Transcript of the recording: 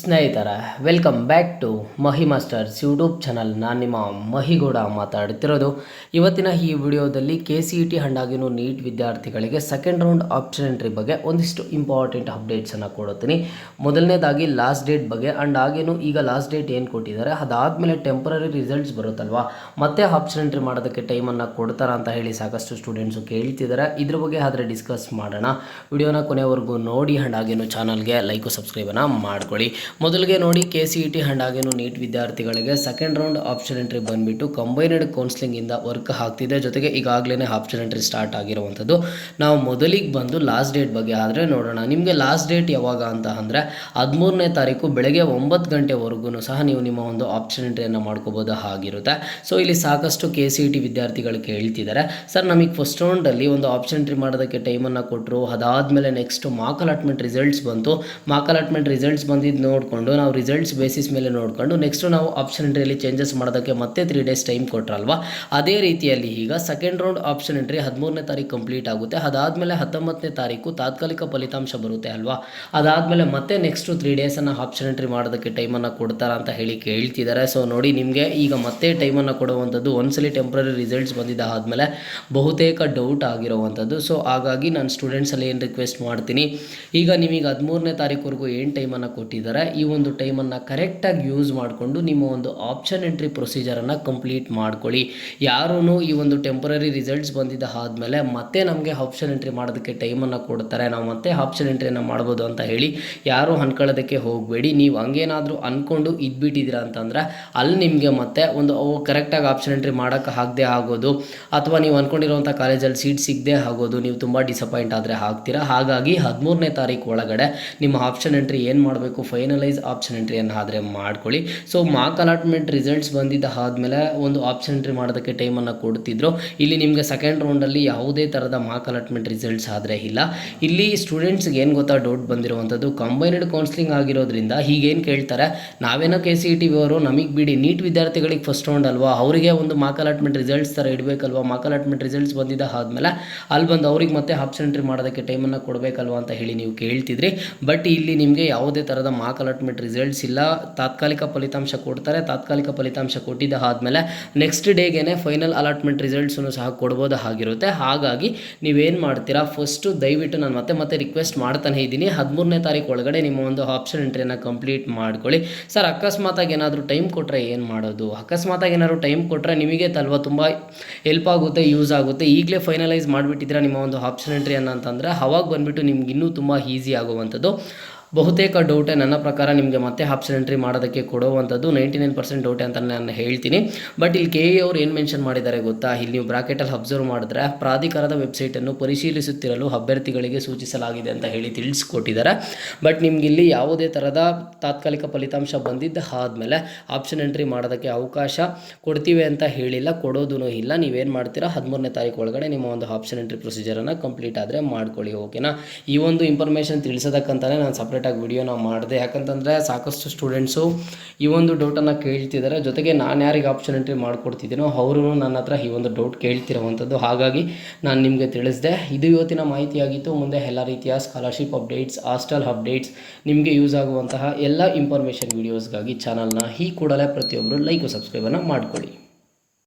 ಸ್ನೇಹಿತರ welcome back to Mahi masters YouTube channel. ನಾನು ನಿಮ್ಮ ಮಹಿಗೌಡ ಮಾತಾಡ್ತಿರೋದು. ಇವತ್ತಿನ ಈ ವಿಡಿಯೋದಲ್ಲಿ KCET ಹಂಡಾಗಿನೂ ನೀಟ್ ವಿದ್ಯಾರ್ಥಿಗಳಿಗೆ ಸೆಕೆಂಡ್ ರೌಂಡ್ ಆಪ್ಷನ್ ಎಂಟ್ರಿ ಬಗ್ಗೆ ಒಂದಿಷ್ಟು ಇಂಪಾರ್ಟೆಂಟ್ ಅಪ್ಡೇಟ್ಸನ್ನು ಕೊಡುತ್ತೀನಿ. ಮೊದಲನೇದಾಗಿ ಲಾಸ್ಟ್ ಡೇಟ್ ಬಗ್ಗೆ ಆ್ಯಂಡ್ ಹಾಗೇನು ಈಗ ಲಾಸ್ಟ್ ಡೇಟ್ ಏನು ಕೊಟ್ಟಿದ್ದಾರೆ ಅದಾದಮೇಲೆ ಟೆಂಪರರಿ ರಿಸಲ್ಟ್ಸ್ ಬರುತ್ತಲ್ವಾ, ಮತ್ತೆ ಆಪ್ಷನ್ ಎಂಟ್ರಿ ಮಾಡೋದಕ್ಕೆ ಟೈಮನ್ನು ಕೊಡ್ತಾರಾ ಅಂತ ಹೇಳಿ ಸಾಕಷ್ಟು ಸ್ಟೂಡೆಂಟ್ಸು ಕೇಳ್ತಿದ್ದಾರೆ. ಇದ್ರ ಬಗ್ಗೆ ಆದರೆ ಡಿಸ್ಕಸ್ ಮಾಡೋಣ. ವಿಡಿಯೋನ ಕೊನೆವರೆಗೂ ನೋಡಿ ಆ್ಯಂಡ್ ಹಾಗೇನು ಚಾನಲ್ಗೆ ಲೈಕು ಸಬ್ಸ್ಕ್ರೈಬನ್ನು ಮಾಡ್ಕೊಳ್ಳಿ. ಮೊದಲಿಗೆ ನೋಡಿ, KCET ಆ್ಯಂಡ್ ಹಾಗೇನು ನೀಟ್ ವಿದ್ಯಾರ್ಥಿಗಳಿಗೆ ಸೆಕೆಂಡ್ ರೌಂಡ್ ಆಪ್ಷನ್ ಎಂಟ್ರಿ ಬಂದುಬಿಟ್ಟು ಕಂಬೈನ್ಡ್ ಕೌನ್ಸಿಲಿಂಗಿಂದ ವರ್ಕ್ ಆಗ್ತಿದೆ. ಜೊತೆಗೆ ಈಗಾಗಲೇ ಆಪ್ಷನ್ ಎಂಟ್ರಿ ಸ್ಟಾರ್ಟ್ ಆಗಿರುವಂಥದ್ದು. ನಾವು ಮೊದಲಿಗೆ ಬಂದು ಲಾಸ್ಟ್ ಡೇಟ್ ಬಗ್ಗೆ ಆದರೆ ನೋಡೋಣ. ನಿಮಗೆ ಲಾಸ್ಟ್ ಡೇಟ್ ಯಾವಾಗ ಅಂತ ಅಂದರೆ 13ನೇ ತಾರೀಕು ಬೆಳಗ್ಗೆ 9 ಗಂಟೆವರೆಗೂ ಸಹ ನೀವು ನಿಮ್ಮ ಒಂದು ಆಪ್ಷನ್ ಎಂಟ್ರಿಯನ್ನು ಮಾಡ್ಕೋಬೋದು ಆಗಿರುತ್ತೆ. ಸೊ ಇಲ್ಲಿ ಸಾಕಷ್ಟು KCET ವಿದ್ಯಾರ್ಥಿಗಳು ಕೇಳ್ತಿದ್ದಾರೆ, ಸರ್ ನಮಗೆ ಫಸ್ಟ್ ರೌಂಡಲ್ಲಿ ಒಂದು ಆಪ್ಷನ್ ಎಂಟ್ರಿ ಮಾಡೋದಕ್ಕೆ ಟೈಮನ್ನು ಕೊಟ್ಟರು, ಅದಾದಮೇಲೆ ನೆಕ್ಸ್ಟ್ ಮಾರ್ಕ್ ಅಲಾಟ್ಮೆಂಟ್ ರಿಸಲ್ಟ್ಸ್ ಬಂತು, ಮಾರ್ಕ್ ಅಲಾಟ್ಮೆಂಟ್ ರಿಸಲ್ಟ್ಸ್ ಬಂದಿದ್ದು ನೋಡಿಕೊಂಡು ನಾವು ರಿಸಲ್ಟ್ಸ್ ಬೇಸಿಸ್ ಮೇಲೆ ನೋಡಿಕೊಂಡು ನೆಕ್ಸ್ಟ್ ನಾವು ಆಪ್ಷನ್ ಎಂಟ್ರಿಯಲ್ಲಿ ಚೇಂಜಸ್ ಮಾಡೋದಕ್ಕೆ ಮತ್ತೆ 3 ಡೇಸ್ ಟೈಮ್ ಕೊಟ್ಟರಲ್ವಾ, ಅದೇ ರೀತಿಯಲ್ಲಿ ಈಗ ಸೆಕೆಂಡ್ ರೌಂಡ್ ಆಪ್ಷನ್ ಎಂಟ್ರಿ 13ನೇ ತಾರೀಕು ಕಂಪ್ಲೀಟ್ ಆಗುತ್ತೆ. ಅದಾದಮೇಲೆ 19ನೇ ತಾರೀಕು ತಾತ್ಕಾಲಿಕ ಫಲಿತಾಂಶ ಬರುತ್ತೆ ಅಲ್ವಾ, ಅದಾದಮೇಲೆ ಮತ್ತೆ ನೆಕ್ಸ್ಟು 3 ಡೇಸನ್ನು ಆಪ್ಷನ್ ಎಂಟ್ರಿ ಮಾಡೋದಕ್ಕೆ ಟೈಮನ್ನು ಕೊಡ್ತಾರಾ ಅಂತ ಹೇಳಿ ಕೇಳ್ತಿದ್ದಾರೆ. ಸೊ ನೋಡಿ, ನಿಮಗೆ ಈಗ ಮತ್ತೆ ಟೈಮನ್ನು ಕೊಡುವಂಥದ್ದು ಒಂದ್ಸಲಿ ಟೆಂಪ್ರರಿ ರಿಸಲ್ಟ್ಸ್ ಬಂದಿದ್ದ ಆದಮೇಲೆ ಬಹುತೇಕ ಡೌಟ್ ಆಗಿರುವಂಥದ್ದು. ಸೊ ಹಾಗಾಗಿ ನಾನು ಸ್ಟೂಡೆಂಟ್ಸಲ್ಲಿ ಏನು ರಿಕ್ವೆಸ್ಟ್ ಮಾಡ್ತೀನಿ, ಈಗ ನಿಮಗೆ 13ನೇ ತಾರೀಕುವರೆಗೂ ಏನು ಟೈಮನ್ನು ಕೊಟ್ಟಿದ್ದಾರೆ, ಈ ಒಂದು ಟೈಮನ್ನು ಕರೆಕ್ಟಾಗಿ ಯೂಸ್ ಮಾಡಿಕೊಂಡು ನಿಮ್ಮ ಒಂದು ಆಪ್ಷನ್ ಎಂಟ್ರಿ ಪ್ರೊಸೀಜರನ್ನು ಕಂಪ್ಲೀಟ್ ಮಾಡ್ಕೊಳ್ಳಿ. ಯಾರೂ ಈ ಒಂದು ಟೆಂಪರರಿ ರಿಸಲ್ಟ್ಸ್ ಬಂದಿದ್ದ ಆದಮೇಲೆ ಮತ್ತೆ ನಮಗೆ ಆಪ್ಷನ್ ಎಂಟ್ರಿ ಮಾಡೋದಕ್ಕೆ ಟೈಮನ್ನು ಕೊಡ್ತಾರೆ, ನಾವು ಮತ್ತೆ ಆಪ್ಷನ್ ಎಂಟ್ರಿಯನ್ನು ಮಾಡ್ಬೋದು ಅಂತ ಹೇಳಿ ಯಾರೂ ಅನ್ಕೊಳ್ಳೋದಕ್ಕೆ ಹೋಗಬೇಡಿ. ನೀವು ಹಂಗೇನಾದರೂ ಅಂದ್ಕೊಂಡು ಇದ್ಬಿಟ್ಟಿದ್ದೀರಾ ಅಂತಂದರೆ ಅಲ್ಲಿ ನಿಮಗೆ ಮತ್ತೆ ಒಂದು ಕರೆಕ್ಟಾಗಿ ಆಪ್ಷನ್ ಎಂಟ್ರಿ ಮಾಡೋಕ್ಕೆ ಆಗದೆ ಆಗೋದು, ಅಥವಾ ನೀವು ಅಂದ್ಕೊಂಡಿರುವಂಥ ಕಾಲೇಜಲ್ಲಿ ಸೀಟ್ ಸಿಗದೆ ಆಗೋದು, ನೀವು ತುಂಬ ಡಿಸಪಾಯಿಂಟ್ ಆದರೆ ಆಗ್ತೀರಾ. ಹಾಗಾಗಿ 13ನೇ ತಾರೀಕು ಒಳಗಡೆ ನಿಮ್ಮ ಆಪ್ಷನ್ ಎಂಟ್ರಿ ಏನು ಮಾಡಬೇಕು, ಫೈನಲೈಸ್ ಆಪ್ಷನ್ ಎಂಟ್ರಿಯನ್ನು ಆದರೆ ಮಾಡ್ಕೊಳ್ಳಿ. ಸೊ ಮಾರ್ಕ್ ಅಲಾಟ್ಮೆಂಟ್ ರಿಸಲ್ಟ್ಸ್ ಬಂದಿದ್ದ ಆದಮೇಲೆ ಒಂದು ಆಪ್ಷನ್ ಎಂಟ್ರಿ ಮಾಡೋದಕ್ಕೆ ಟೈಮನ್ನು ಕೊಡ್ತಿದ್ರು. ಇಲ್ಲಿ ನಿಮಗೆ ಸೆಕೆಂಡ್ ರೌಂಡಲ್ಲಿ ಯಾವುದೇ ಥರದ ಮಾರ್ಕ್ ಅಲಾಟ್ಮೆಂಟ್ ರಿಸಲ್ಟ್ಸ್ ಆದರೆ ಇಲ್ಲ. ಇಲ್ಲಿ ಸ್ಟೂಡೆಂಟ್ಸ್ಗೆ ಏನು ಗೊತ್ತಾ ಡೌಟ್ ಬಂದಿರುವಂಥದ್ದು, ಕಂಬೈನ್ಡ್ ಕೌನ್ಸಿಲಿಂಗ್ ಆಗಿರೋದ್ರಿಂದ ಹೀಗೇನು ಕೇಳ್ತಾರೆ, ನಾವೇನೋ KCET ಅವರು ನಮಗೆ ಬಿಡಿ, ನೀಟ್ ವಿದ್ಯಾರ್ಥಿಗಳಿಗೆ ಫಸ್ಟ್ ರೌಂಡ್ ಅಲ್ವಾ, ಅವರಿಗೆ ಒಂದು ಮಾರ್ಕ್ ಅಲಾಟ್ಮೆಂಟ್ ರಿಸಲ್ಟ್ಸ್ ಥರ ಇಡಬೇಕಲ್ವಾ, ಮಾರ್ಕ್ ಅಲಾಟ್ಮೆಂಟ್ ರಿಸಲ್ಟ್ಸ್ ಬಂದಿದ್ದ ಆದಮೇಲೆ ಅಲ್ಲಿ ಬಂದು ಅವ್ರಿಗೆ ಮತ್ತೆ ಆಪ್ಷನ್ ಎಂಟ್ರಿ ಮಾಡೋದಕ್ಕೆ ಟೈಮನ್ನು ಕೊಡಬೇಕಲ್ವಾ ಅಂತ ಹೇಳಿ ನೀವು ಕೇಳ್ತಿದ್ರಿ. ಬಟ್ ಇಲ್ಲಿ ನಿಮಗೆ ಯಾವುದೇ ಥರದ ಮಾರ್ಕ್ ಅಲಾಟ್ಮೆಂಟ್ ರಿಸಲ್ಟ್ಸ್ ಇಲ್ಲ. ತಾತ್ಕಾಲಿಕ ಫಲಿತಾಂಶ ಕೊಡ್ತಾರೆ, ತಾತ್ಕಾಲಿಕ ಫಲಿತಾಂಶ ಕೊಟ್ಟಿದ್ದ ಆದಮೇಲೆ ನೆಕ್ಸ್ಟ್ ಡೇಗೆ ಫೈನಲ್ ಅಲಾಟ್ಮೆಂಟ್ ರಿಸಲ್ಟ್ಸನ್ನು ಸಹ ಕೊಡ್ಬೋದು ಆಗಿರುತ್ತೆ. ಹಾಗಾಗಿ ನೀವೇನು ಮಾಡ್ತೀರಾ, ಫಸ್ಟು ದಯವಿಟ್ಟು ನಾನು ಮತ್ತೆ ರಿಕ್ವೆಸ್ಟ್ ಮಾಡ್ತಾನೆ ಇದ್ದೀನಿ, 13ನೇ ತಾರೀಕು ಒಳಗಡೆ ನಿಮ್ಮ ಒಂದು ಆಪ್ಷನ್ ಎಂಟ್ರಿಯನ್ನು ಕಂಪ್ಲೀಟ್ ಮಾಡ್ಕೊಳ್ಳಿ. ಸರ್ ಅಕಸ್ಮಾತಾಗಿ ಏನಾದರೂ ಟೈಮ್ ಕೊಟ್ಟರೆ ಏನು ಮಾಡೋದು, ಅಕಸ್ಮಾತಾಗಿ ಏನಾದರೂ ಟೈಮ್ ಕೊಟ್ಟರೆ ನಿಮಗೆ ತಲ್ವ ತುಂಬ ಹೆಲ್ಪ್ ಆಗುತ್ತೆ, ಯೂಸ್ ಆಗುತ್ತೆ. ಈಗಲೇ ಫೈನಲೈಸ್ ಮಾಡಿಬಿಟ್ಟಿದ್ದೀರಾ ನಿಮ್ಮ ಒಂದು ಆಪ್ಷನ್ ಎಂಟ್ರಿಯನ್ನು ಅಂತಂದರೆ ಅವಾಗ ಬಂದುಬಿಟ್ಟು ನಿಮ್ಗೆ ಇನ್ನೂ ತುಂಬ ಈಸಿ ಆಗುವಂಥದ್ದು. ಬಹುತೇಕ ಡೌಟೇ ನನ್ನ ಪ್ರಕಾರ ನಿಮಗೆ ಮತ್ತೆ ಆಪ್ಷನ್ ಎಂಟ್ರಿ ಮಾಡೋದಕ್ಕೆ ಕೊಡುವಂಥದ್ದು 99% ಡೌಟೇ ಅಂತ ನಾನು ಹೇಳ್ತೀನಿ. ಬಟ್ ಇಲ್ಲಿ KE ಅವರು ಏನು ಮೆನ್ಷನ್ ಮಾಡಿದ್ದಾರೆ ಗೊತ್ತಾ, ಇಲ್ಲಿ ನೀವು ಬ್ರಾಕೆಟಲ್ಲಿ ಅಬ್ಸರ್ವ್ ಮಾಡಿದ್ರೆ ಪ್ರಾಧಿಕಾರದ ವೆಬ್ಸೈಟನ್ನು ಪರಿಶೀಲಿಸುತ್ತಿರಲು ಅಭ್ಯರ್ಥಿಗಳಿಗೆ ಸೂಚಿಸಲಾಗಿದೆ ಅಂತ ಹೇಳಿ ತಿಳಿಸ್ಕೊಟ್ಟಿದ್ದಾರೆ. ಬಟ್ ನಿಮ್ಗೆ ಇಲ್ಲಿ ಯಾವುದೇ ಥರದ ತಾತ್ಕಾಲಿಕ ಫಲಿತಾಂಶ ಬಂದಿದ್ದ ಆದಮೇಲೆ ಆಪ್ಷನ್ ಎಂಟ್ರಿ ಮಾಡೋದಕ್ಕೆ ಅವಕಾಶ ಕೊಡ್ತೀವಿ ಅಂತ ಹೇಳಿಲ್ಲ, ಕೊಡೋದೂ ಇಲ್ಲ. ನೀವೇನು ಮಾಡ್ತೀರಾ, 13ನೇ ತಾರೀಕು ಒಳಗಡೆ ನಿಮ್ಮ ಒಂದು ಆಪ್ಷನ್ ಎಂಟ್ರಿ ಪ್ರೊಸೀಜರನ್ನು ಕಂಪ್ಲೀಟ್ ಆದರೆ ಮಾಡ್ಕೊಳ್ಳಿ. ಓಕೆನಾ, ಈ ಒಂದು ಇನ್ಫಾರ್ಮೇಷನ್ ತಿಳಿಸೋದಕ್ಕಂತಲೇ ನಾನು ಸಪ್ರೇಟಾಗಿ ವಿಡಿಯೋನ ಮಾಡಿದೆ. ಯಾಕಂತಂದರೆ ಸಾಕಷ್ಟು ಸ್ಟೂಡೆಂಟ್ಸು ಈ ಒಂದು ಡೌಟನ್ನು ಕೇಳ್ತಿದ್ದಾರೆ. ಜೊತೆಗೆ ನಾನು ಯಾರಿಗೆ ಆಪ್ಷನ್ ಎಂಟ್ರಿ ಮಾಡಿಕೊಡ್ತಿದ್ದೀನೋ ಅವರು ನನ್ನ ಹತ್ರ ಈ ಒಂದು ಡೌಟ್ ಕೇಳ್ತಿರೋವಂಥದ್ದು. ಹಾಗಾಗಿ ನಾನು ನಿಮಗೆ ತಿಳಿಸಿದೆ. ಇದು ಇವತ್ತಿನ ಮಾಹಿತಿಯಾಗಿತ್ತು. ಮುಂದೆ ಎಲ್ಲ ರೀತಿಯ ಸ್ಕಾಲರ್ಶಿಪ್ ಅಪ್ಡೇಟ್ಸ್, ಹಾಸ್ಟೆಲ್ ಅಪ್ಡೇಟ್ಸ್, ನಿಮಗೆ ಯೂಸ್ ಆಗುವಂತಹ ಎಲ್ಲ ಇನ್ಫಾರ್ಮೇಷನ್ ವೀಡಿಯೋಸ್ಗಾಗಿ ಚಾನಲ್ನ ಈ ಕೂಡಲೇ ಪ್ರತಿಯೊಬ್ಬರು ಲೈಕ್ ಸಬ್ಸ್ಕ್ರೈಬನ್ನು ಮಾಡ್ಕೊಳ್ಳಿ.